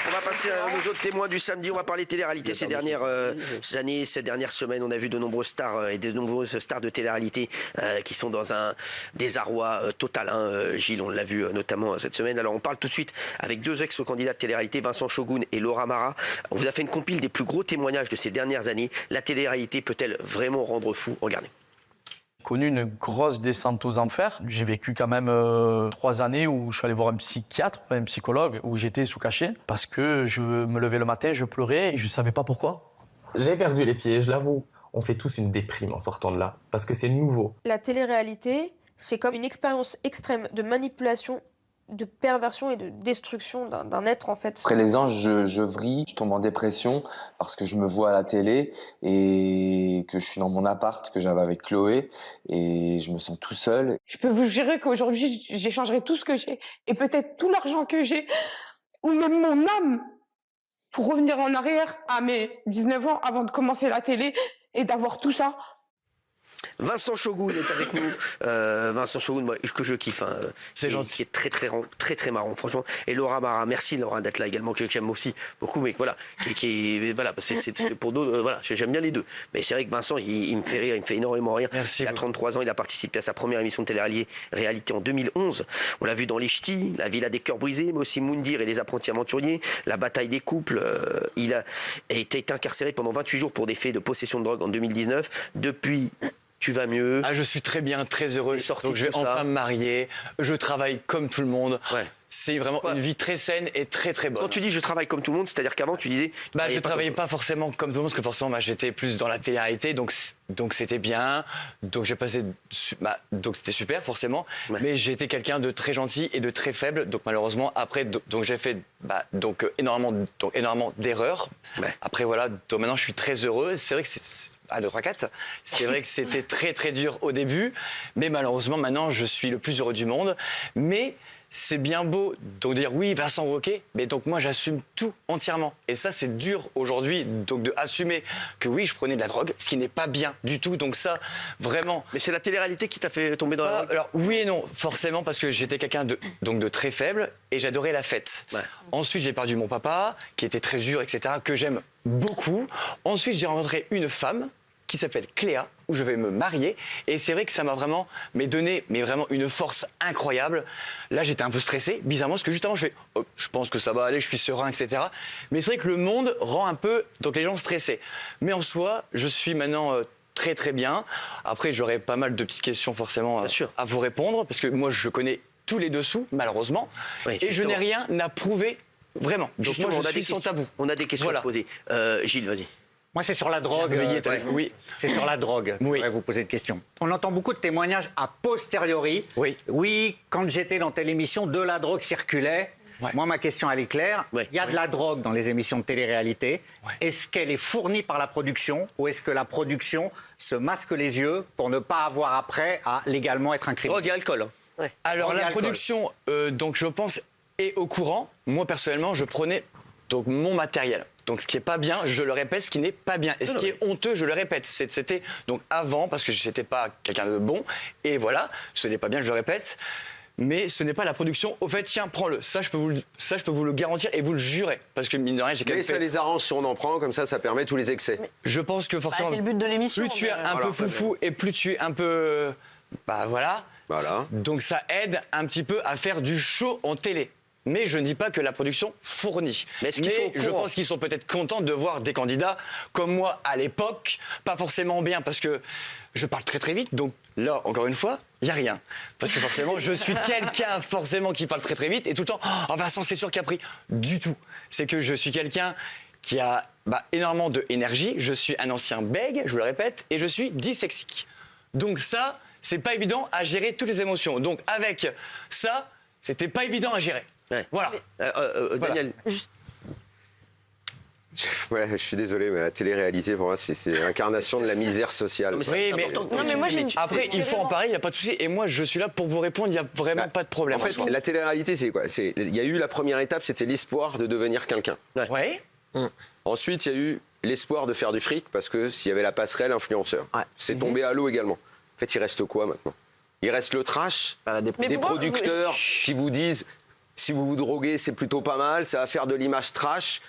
On va passer à nos autres témoins du samedi. On va parler télé-réalité ces dernières années, ces dernières semaines. On a vu de nombreuses stars et de nombreuses stars de télé-réalité qui sont dans un désarroi total. Hein. Gilles, on l'a vu notamment cette semaine. Alors on parle tout de suite avec deux ex-candidats de télé-réalité, Vincent Chogoun et Laura Mara. On vous a fait une compile des plus gros témoignages de ces dernières années. La télé-réalité peut-elle vraiment rendre fou? Regardez. Connu une grosse descente aux enfers. J'ai vécu quand même 3 années où je suis allé voir un psychiatre, un psychologue, où j'étais sous cachet parce que je me levais le matin, je pleurais et je ne savais pas pourquoi. J'ai perdu les pieds, je l'avoue. On fait tous une déprime en sortant de là parce que c'est nouveau. La télé-réalité, c'est comme une expérience extrême de manipulation, de perversion et de destruction d'un être en fait. Après les anges, je vrille, je tombe en dépression parce que je me vois à la télé et que je suis dans mon appart que j'avais avec Chloé et je me sens tout seul. Je peux vous jurer qu'aujourd'hui, j'échangerai tout ce que j'ai et peut-être tout l'argent que j'ai ou même mon âme pour revenir en arrière à mes 19 ans avant de commencer la télé et d'avoir tout ça. Vincent Chogoun est avec nous. Vincent Chogoun, moi, que je kiffe. Hein, c'est gentil. Qui est très marrant, franchement. Et Laura Mara, merci Laura d'être là également, que j'aime aussi beaucoup, mais voilà, voilà, c'est pour d'autres, voilà, j'aime bien les deux. Mais c'est vrai que Vincent, il me fait rire, il me fait énormément rire. Merci. Il a 33 ans, il a participé à sa première émission de télé-réalité en 2011. On l'a vu dans Les Ch'tis, La Villa des Cœurs Brisés, mais aussi Moundir et Les Apprentis Aventuriers, La Bataille des Couples. Il a été incarcéré pendant 28 jours pour des faits de possession de drogue en 2019. Depuis, tu vas mieux. Ah, je suis très bien, très heureux. Donc je vais enfin me marier. Je travaille comme tout le monde. Ouais. C'est vraiment une vie très saine et très très bonne. Quand tu dis je travaille comme tout le monde, c'est-à-dire qu'avant tu disais... Je travaillais pas forcément comme tout le monde parce que forcément j'étais plus dans la télé-réalité, donc c'était bien. Donc j'ai passé, donc c'était super forcément. Ouais. Mais j'ai été quelqu'un de très gentil et de très faible. Donc malheureusement après donc j'ai fait énormément d'erreurs. Ouais. Après voilà, donc maintenant je suis très heureux. C'est vrai que c'est 1, 2, 3, 4. C'est vrai que c'était très très dur au début, mais malheureusement maintenant je suis le plus heureux du monde. Mais c'est bien beau donc de dire oui Vincent ok, mais donc moi j'assume tout entièrement et ça c'est dur aujourd'hui donc de assumer que oui je prenais de la drogue, ce qui n'est pas bien du tout, donc ça vraiment. Mais c'est la télé-réalité qui t'a fait tomber dans la drogue? Alors oui et non, forcément parce que j'étais quelqu'un de très faible et j'adorais la fête. Ouais. Ensuite j'ai perdu mon papa qui était très dur etc, que j'aime beaucoup. Ensuite j'ai rencontré une femme qui s'appelle Cléa, où je vais me marier. Et c'est vrai que ça m'a vraiment donné vraiment une force incroyable. Là, j'étais un peu stressé, bizarrement, parce que juste avant, je fais oh, je pense que ça va aller, je suis serein, etc. Mais c'est vrai que le monde rend un peu donc les gens stressés. Mais en soi, je suis maintenant très très bien. Après, j'aurai pas mal de petites questions forcément à vous répondre, parce que moi, je connais tous les dessous, malheureusement. Oui, et je n'ai rien à prouver, vraiment. Donc moi, je suis sans tabou. On a des questions à poser. Gilles, vas-y. Moi, c'est sur la drogue. Oui. C'est sur la drogue. Je voudrais vous poser une question. On entend beaucoup de témoignages a posteriori. Oui, quand j'étais dans telle émission, de la drogue circulait. Ouais. Moi, ma question, elle est claire. Il y a de la drogue dans les émissions de télé-réalité. Est-ce qu'elle est fournie par la production ou est-ce que la production se masque les yeux pour ne pas avoir après à légalement être incriminé? Drogue et alcool. Ouais. Alors, la production, donc je pense, est au courant. Moi, personnellement, je prenais donc mon matériel. Donc ce qui n'est pas bien, je le répète, ce qui n'est pas bien. Et ce qui est honteux, je le répète. C'était donc avant, parce que je n'étais pas quelqu'un de bon. Et voilà, ce n'est pas bien, je le répète. Mais ce n'est pas la production. Au fait, tiens, prends-le. Ça, je peux vous le garantir et vous le jurer. Parce que mine de rien, j'ai quand même ça les arrange si on en prend, comme ça permet tous les excès. Mais je pense que forcément... c'est le but de l'émission. Plus tu es un peu foufou et plus tu es un peu... voilà. Donc ça aide un petit peu à faire du show en télé. Mais je ne dis pas que la production fournit. Mais je pense qu'ils sont peut-être contents de voir des candidats comme moi à l'époque, pas forcément bien parce que je parle très très vite, donc là, encore une fois, il n'y a rien. Parce que forcément, je suis quelqu'un forcément qui parle très très vite et tout le temps, oh Vincent, c'est sûr qu'il a pris. Du tout. C'est que je suis quelqu'un qui a énormément d'énergie, je suis un ancien bègue, je vous le répète, et je suis dyslexique. Donc ça, c'est pas évident à gérer toutes les émotions. Donc avec ça, c'était pas évident à gérer. Ouais. Voilà. Daniel. Ouais, je suis désolé, mais la télé-réalité, pour moi, c'est l'incarnation de la misère sociale. Après, il faut en parler, il n'y a pas de souci. Et moi, je suis là pour vous répondre, il n'y a vraiment pas de problème. En fait, la télé-réalité, c'est quoi? Il y a eu la première étape, c'était l'espoir de devenir quelqu'un. Ouais. Ensuite, il y a eu l'espoir de faire du fric, parce que s'il y avait la passerelle influenceur. C'est tombé à l'eau également. En fait, il reste quoi maintenant? Il reste le trash, des producteurs qui vous disent... si vous vous droguez, c'est plutôt pas mal, ça va faire de l'image trash.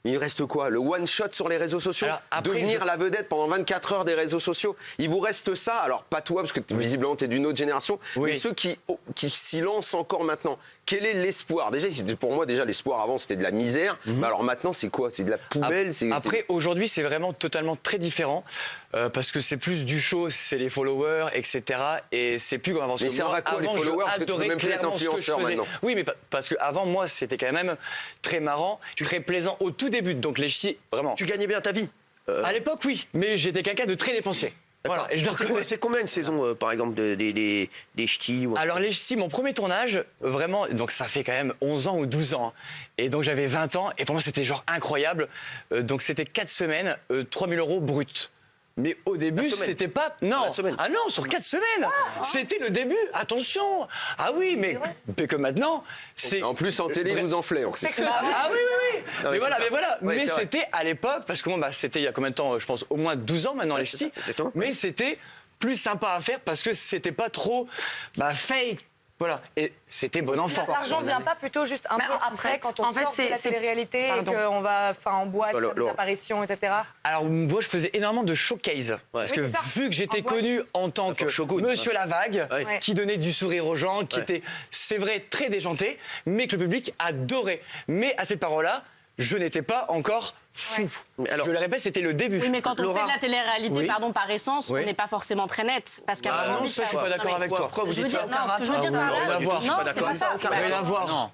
Il reste quoi? Le one shot sur les réseaux sociaux? Devenir la vedette pendant 24 heures des réseaux sociaux. Il vous reste ça. Alors, pas toi, parce que visiblement, tu es d'une autre génération, mais ceux qui s'y lancent encore maintenant. Quel est l'espoir? Déjà, pour moi, l'espoir avant, c'était de la misère. Mais alors maintenant, c'est quoi? C'est de la poubelle? Après, aujourd'hui, c'est vraiment totalement très différent. Parce que c'est plus du show, c'est les followers, etc. Et c'est plus comme avant. Mais ça va quoi, les followers? Parce que tu peux même plus être influenceur maintenant. Oui, mais parce qu'avant, moi, c'était quand même très marrant, très plaisant au tout début. Donc les ch'tis, vraiment. Tu gagnais bien ta vie? À l'époque, oui. Mais j'étais quelqu'un de très dépensier. Voilà. Et c'est combien de saisons, par exemple, des ch'tis Alors, les ch'tis, mon premier tournage, vraiment, donc ça fait quand même 11 ans ou 12 ans. Et donc, j'avais 20 ans, et pour moi, c'était genre incroyable. Donc, c'était 4 semaines, 3 000 € bruts. Mais au début, c'était pas... Non. Ah non, sur 4 semaines. C'était le début. Attention. Ah oui, mais que maintenant, c'est... En plus, en télé, vous enflez. Ah oui. Non, mais voilà. Mais c'était à l'époque, parce que moi, c'était il y a combien de temps? Je pense au moins 12 ans maintenant, les ch'tis. Mais c'était plus sympa à faire parce que c'était pas trop fake. Voilà, et c'était bon enfant. L'argent ne vient pas plutôt juste un peu après, quand on sort de la télé-réalité et qu'on va en boîte, faire des apparitions, etc. Alors moi, je faisais énormément de showcase. Parce que vu que j'étais connu en tant que Monsieur Lavague, qui donnait du sourire aux gens, qui était, c'est vrai, très déjanté, mais que le public adorait. Mais à ces paroles-là, je n'étais pas encore fou. Alors, je le répète, c'était le début. Oui, mais quand on fait de la télé-réalité, par essence, on n'est pas forcément très net. Parce qu'à non, ça, je suis pas d'accord avec toi. Ce que je veux dire par là, non, c'est pas ça.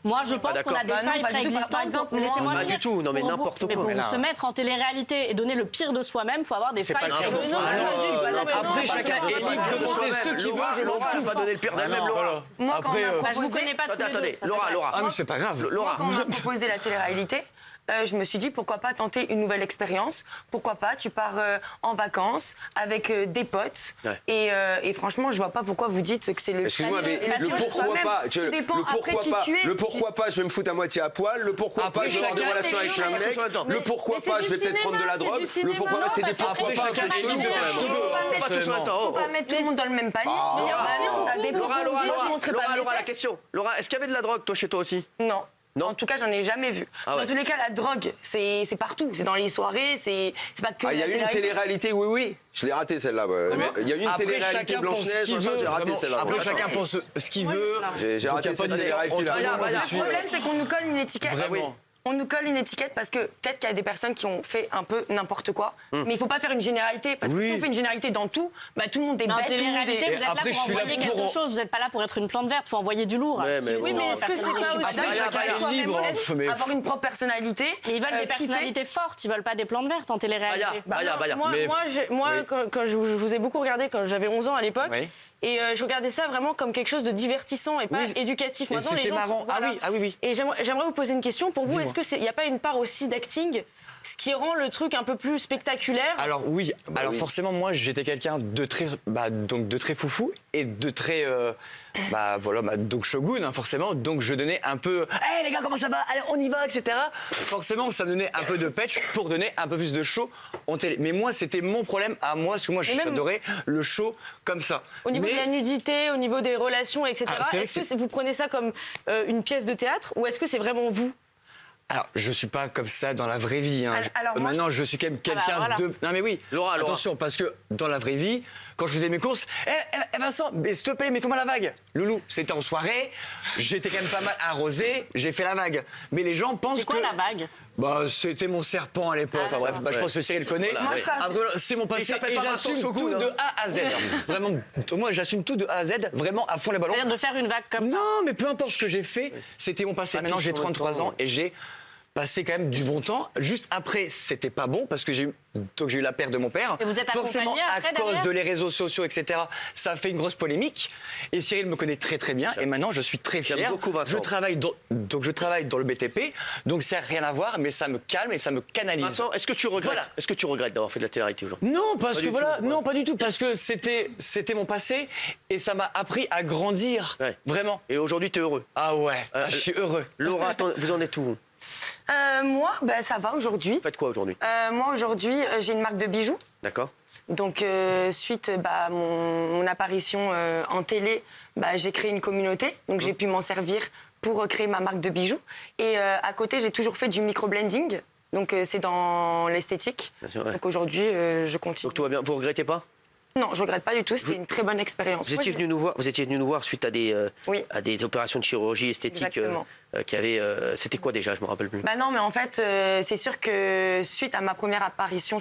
Moi, je pense qu'on a des failles préexistantes. Laissez-moi pas du tout, non mais n'importe quoi. Mais pour se mettre en télé-réalité et donner le pire de soi-même, il faut avoir des failles préexistantes. Après, chacun est libre de penser ce qu'il veut, je m'en fous. Pas donner le pire d'elle-même, Laura. Après, je vous connais pas tous les deux. Laura. Ah mais c'est pas grave. Laura. Quand on m'a proposé la télé-réalité, je me suis dit pourquoi pas tenter une nouvelle expérience. Pourquoi pas, tu pars en vacances avec des potes et franchement je vois pas pourquoi vous dites que c'est le... Excuse-moi, mais le pourquoi pas, le pourquoi pas je vais me foutre à moitié à poil, le pourquoi pas je vais avoir des relations avec un mec, le pourquoi pas je vais peut-être prendre de la drogue, le pourquoi pas c'est des pourquoi pas. Faut pas mettre tout le monde dans le même panier. Ça dépend. Laura, la question. Laura, est-ce qu'il y avait de la drogue toi chez toi aussi? Non. En tout cas, j'en ai jamais vu. Dans tous les cas, la drogue, c'est partout. C'est dans les soirées, c'est pas que. Il y a eu une télé-réalité, oui. Je l'ai ratée celle-là. Il y a eu une télé-réalité Blanche-Neige, j'ai raté celle-là. Après, chacun pense ce qu'il veut. J'ai raté cette télé-réalité là. Le problème, c'est qu'on nous colle une étiquette. On nous colle une étiquette parce que peut-être qu'il y a des personnes qui ont fait un peu n'importe quoi, mais il ne faut pas faire une généralité parce que si on fait une généralité dans tout, tout le monde est bête. En télé-réalité, vous êtes là pour envoyer quelque chose, vous n'êtes pas là pour être une plante verte, il faut envoyer du lourd. Oui, mais est-ce que c'est pas aussi avoir une propre personnalité? Ils veulent des personnalités fortes, ils veulent pas des plantes vertes en télé-réalité. Moi, quand je vous ai beaucoup regardé quand j'avais 11 ans à l'époque. Et je regardais ça vraiment comme quelque chose de divertissant et pas éducatif. Maintenant, les gens, marrant. Voilà. Ah oui. Et j'aimerais vous poser une question. Pour vous, est-ce qu'il n'y a pas une part aussi d'acting, ce qui rend le truc un peu plus spectaculaire? Alors oui. Forcément, moi, j'étais quelqu'un de très, donc de très foufou et de très, donc shogun, forcément. Donc je donnais un peu, hey les gars, comment ça va? Allez, on y va, etc. Forcément, ça me donnait un peu de petch pour donner un peu plus de show en télé. Mais moi, c'était mon problème à moi, parce que moi, j'adorais le show comme ça. Au niveau de la nudité, au niveau des relations, etc. Est-ce que vous prenez ça comme une pièce de théâtre ou est-ce que c'est vraiment vous? Alors, je suis pas comme ça dans la vraie vie. Maintenant, je suis quand même quelqu'un de... Non mais oui, Laura. Attention, parce que dans la vraie vie, quand je faisais mes courses, Vincent, s'il te plaît, mets-moi la vague. Loulou, c'était en soirée, j'étais quand même pas mal arrosé, j'ai fait la vague. Mais les gens pensent que... C'est quoi la vague? C'était mon serpent à l'époque. Je pense que Cyril connaît. C'est mon passé et j'assume tout de A à Z. Vraiment, moi j'assume tout de A à Z, vraiment à fond les ballons. C'est-à-dire de faire une vague comme ça? Non, mais peu importe ce que j'ai fait, c'était mon passé. Maintenant j'ai 33 ans et j'ai passé quand même du bon temps. Juste après, c'était pas bon parce que j'ai eu la perte de mon père. Et vous êtes forcément après, à cause de les réseaux sociaux, etc. Ça a fait une grosse polémique. Et Cyril me connaît très très bien. Et maintenant, je suis très fier. Je travaille dans le BTP. Donc ça n'a rien à voir, mais ça me calme et ça me canalise. Vincent, est-ce que tu regrettes Est-ce que tu regrettes d'avoir fait de la télé-réalité aujourd'hui? Non, parce que non, pas du tout. Parce que c'était mon passé et ça m'a appris à grandir. Vraiment. Et aujourd'hui, tu es heureux? Ah ouais, je suis heureux. Laura, vous en êtes où? Moi, ça va aujourd'hui. Vous faites quoi aujourd'hui? Moi, aujourd'hui, j'ai une marque de bijoux. D'accord. Donc, suite mon apparition en télé, j'ai créé une communauté. Donc, j'ai pu m'en servir pour créer ma marque de bijoux. Et à côté, j'ai toujours fait du microblending. Donc c'est dans l'esthétique. Donc aujourd'hui, je continue. Donc tout va bien. Vous regrettez pas? Non, je regrette pas du tout. C'était une très bonne expérience. Vous étiez venu nous voir suite à des opérations de chirurgie esthétique qui avaient. C'était quoi déjà? Je me rappelle plus. Bah non, mais en fait, c'est sûr que suite à ma première apparition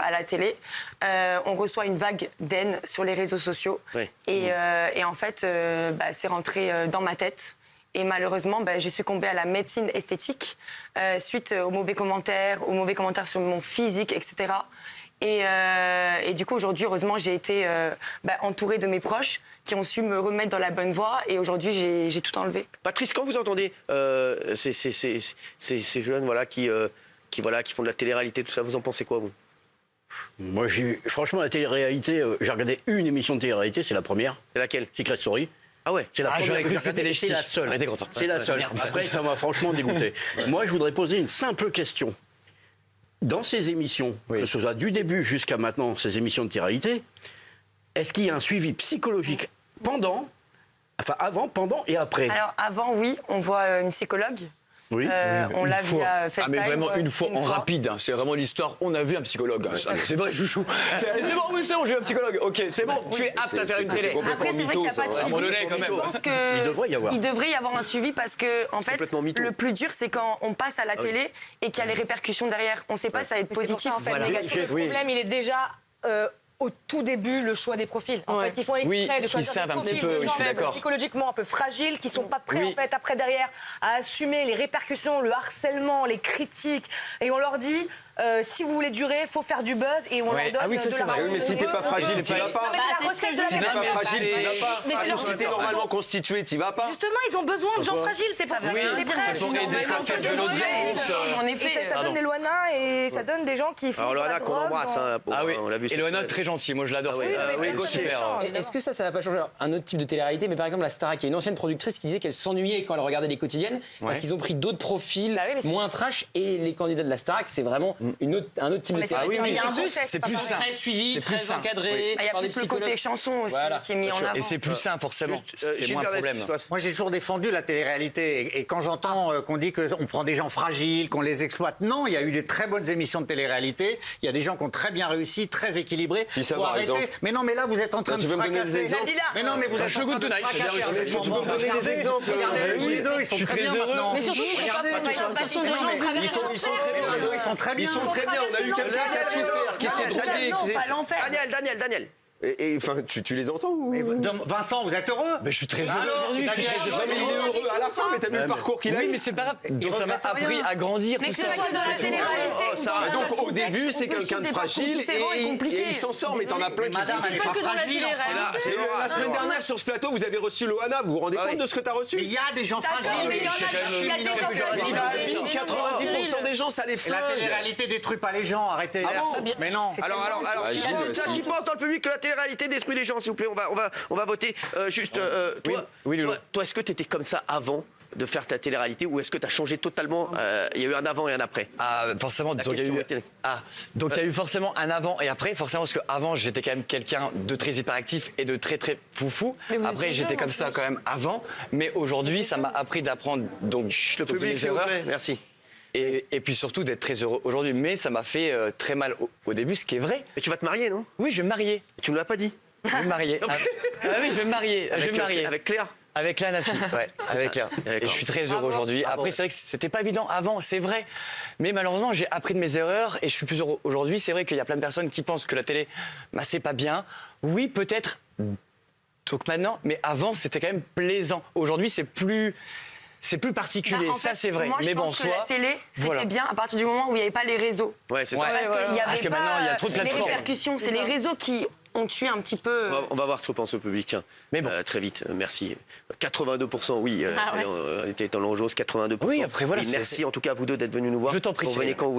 à la télé, on reçoit une vague d'haine sur les réseaux sociaux. Oui. Et en fait, c'est rentré dans ma tête. Et malheureusement, j'ai succombé à la médecine esthétique suite aux mauvais commentaires sur mon physique, etc. Et du coup, aujourd'hui, heureusement, j'ai été entourée de mes proches qui ont su me remettre dans la bonne voie. Et aujourd'hui, j'ai tout enlevé. Patrice, quand vous entendez ces jeunes qui font de la télé-réalité, tout ça, vous en pensez quoi, vous? Moi, franchement, la télé-réalité, j'ai regardé une émission de télé-réalité, c'est la première. C'est laquelle? Secret Story. Ah ouais. C'est la première que j'ai regardée, c'est la seule. C'est la seule. Après, ça m'a franchement dégoûté. Moi, je voudrais poser une simple question. Dans ces émissions, que ce soit du début jusqu'à maintenant, ces émissions de télé-réalité, est-ce qu'il y a un suivi psychologique avant, pendant et après? Alors avant, oui, on voit une psychologue. Oui. On l'a vu à FaceTime. Mais vraiment une fois en rapide. C'est vraiment l'histoire. On a vu un psychologue. C'est vrai, chouchou. C'est bon, oui, c'est bon, j'ai un psychologue. Ok, c'est bon. Tu es apte à faire une télé. Après, c'est vrai qu'il n'y a pas de suivi. Je pense qu'il devrait y avoir un suivi parce que, en fait, le plus dur, c'est quand on passe à la télé et qu'il y a les répercussions derrière. On ne sait pas si ça va être positif ou négatif. Le problème, il est déjà au tout début le choix des profils. En fait, ils font exprès de choisir des profils de gens psychologiquement un peu fragiles, qui sont pas prêts en fait après derrière à assumer les répercussions, le harcèlement, les critiques, et on leur dit si vous voulez durer, il faut faire du buzz, et on leur donne de la mais si t'es pas fragile, tu vas pas. Si t'es pas fragile, tu vas pas. Mais si t'es normalement constitué, tu vas pas. Justement, ils ont besoin de gens fragiles, c'est pour ça en effet, ça donne des Loana et ça donne des gens qui font. Alors Loana qu'on embrasse, on l'a vu. Et Loana très gentil, moi je l'adore. Super. Est-ce que ça va pas changer un autre type de télé-réalité? Mais par exemple, la Starac, il y a une ancienne productrice qui disait qu'elle s'ennuyait quand elle regardait les quotidiennes parce qu'ils ont pris d'autres profils moins trash, et les candidats de la Starac, c'est vraiment un autre type de télé-réalité. C'est plus ça. Très suivi, très encadré. Il y a plus le côté chanson aussi qui est mis en avant. Et c'est plus ça, forcément. C'est moins un problème. Moi, j'ai toujours défendu la télé-réalité. Et quand j'entends qu'on dit qu'on prend des gens fragiles, qu'on les exploite, non, il y a eu des très bonnes émissions de télé-réalité. Il y a des gens qui ont très bien réussi, très équilibrés. Il faut arrêter. Mais non, mais là, vous êtes en train de fracasser. Mais non, mais vous êtes en train de fracasser. Tu peux me donner des exemples? Regardez, tous les deux, ils sont très bien maintenant. Mais surtout, ils sont très bien. Ils sont très bien. On a eu quelqu'un qui a souffert, qui s'est drogué. Daniel. Et enfin, tu les entends ou... Vincent, vous êtes heureux? Mais je suis très heureux aujourd'hui. Il est heureux à la fin, mais t'as vu le parcours qu'il a eu? Oui, mais c'est pas grave. Donc ça m'a appris à grandir, tout ça. Donc au début, c'est quelqu'un de fragile et il s'en sort, mais t'en as plein qui disent elle est pas fragile. La semaine dernière sur ce plateau, vous avez reçu Loana. Vous vous rendez compte de ce que t'as reçu? Il y a des gens fragiles. 90% des gens, ça les flingue. La télé-réalité détruit pas les gens. Arrêtez. Mais non. Alors, qui pense dans le public que la télé-réalité détruit les gens, s'il vous plaît, on va voter. Toi, est-ce que tu étais comme ça avant de faire ta télé-réalité, ou est-ce que tu as changé totalement? Il y a eu un avant et un après. Forcément. Donc il y a eu forcément un avant et après, forcément, parce qu'avant j'étais quand même quelqu'un de très hyperactif et de très très foufou. Après j'étais comme ça quand même avant, mais aujourd'hui ça m'a appris d'apprendre le public, s'il vous plaît. Merci. Et puis surtout d'être très heureux aujourd'hui. Mais ça m'a fait très mal au début, ce qui est vrai. Mais tu vas te marier, non? Oui, je vais me marier. Tu ne l'as pas dit? Je vais me marier. Oui, je vais me marier. Avec Claire? Avec Claire Nafi, ouais, avec Claire. Et je suis très heureux aujourd'hui. Après, c'est vrai que c'était pas évident avant, c'est vrai. Mais malheureusement, j'ai appris de mes erreurs et je suis plus heureux aujourd'hui. C'est vrai qu'il y a plein de personnes qui pensent que la télé, c'est pas bien. Oui, peut-être, donc maintenant, mais avant, c'était quand même plaisant. Aujourd'hui, c'est plus particulier, ça c'est vrai. Moi, je pense que la télé, c'était bien à partir du moment où il n'y avait pas les réseaux. Ouais, c'est ça. Parce que maintenant, il y a trop de plateformes. Les répercussions, c'est les réseaux qui ont tué un petit peu. On va voir ce que pense le public. Mais bon. Très vite, merci. 82%, oui. On était dans l'Anjos, 82%. Oui, après voilà. Merci en tout cas à vous deux d'être venus nous voir. Je t'en prie. Venez quand vous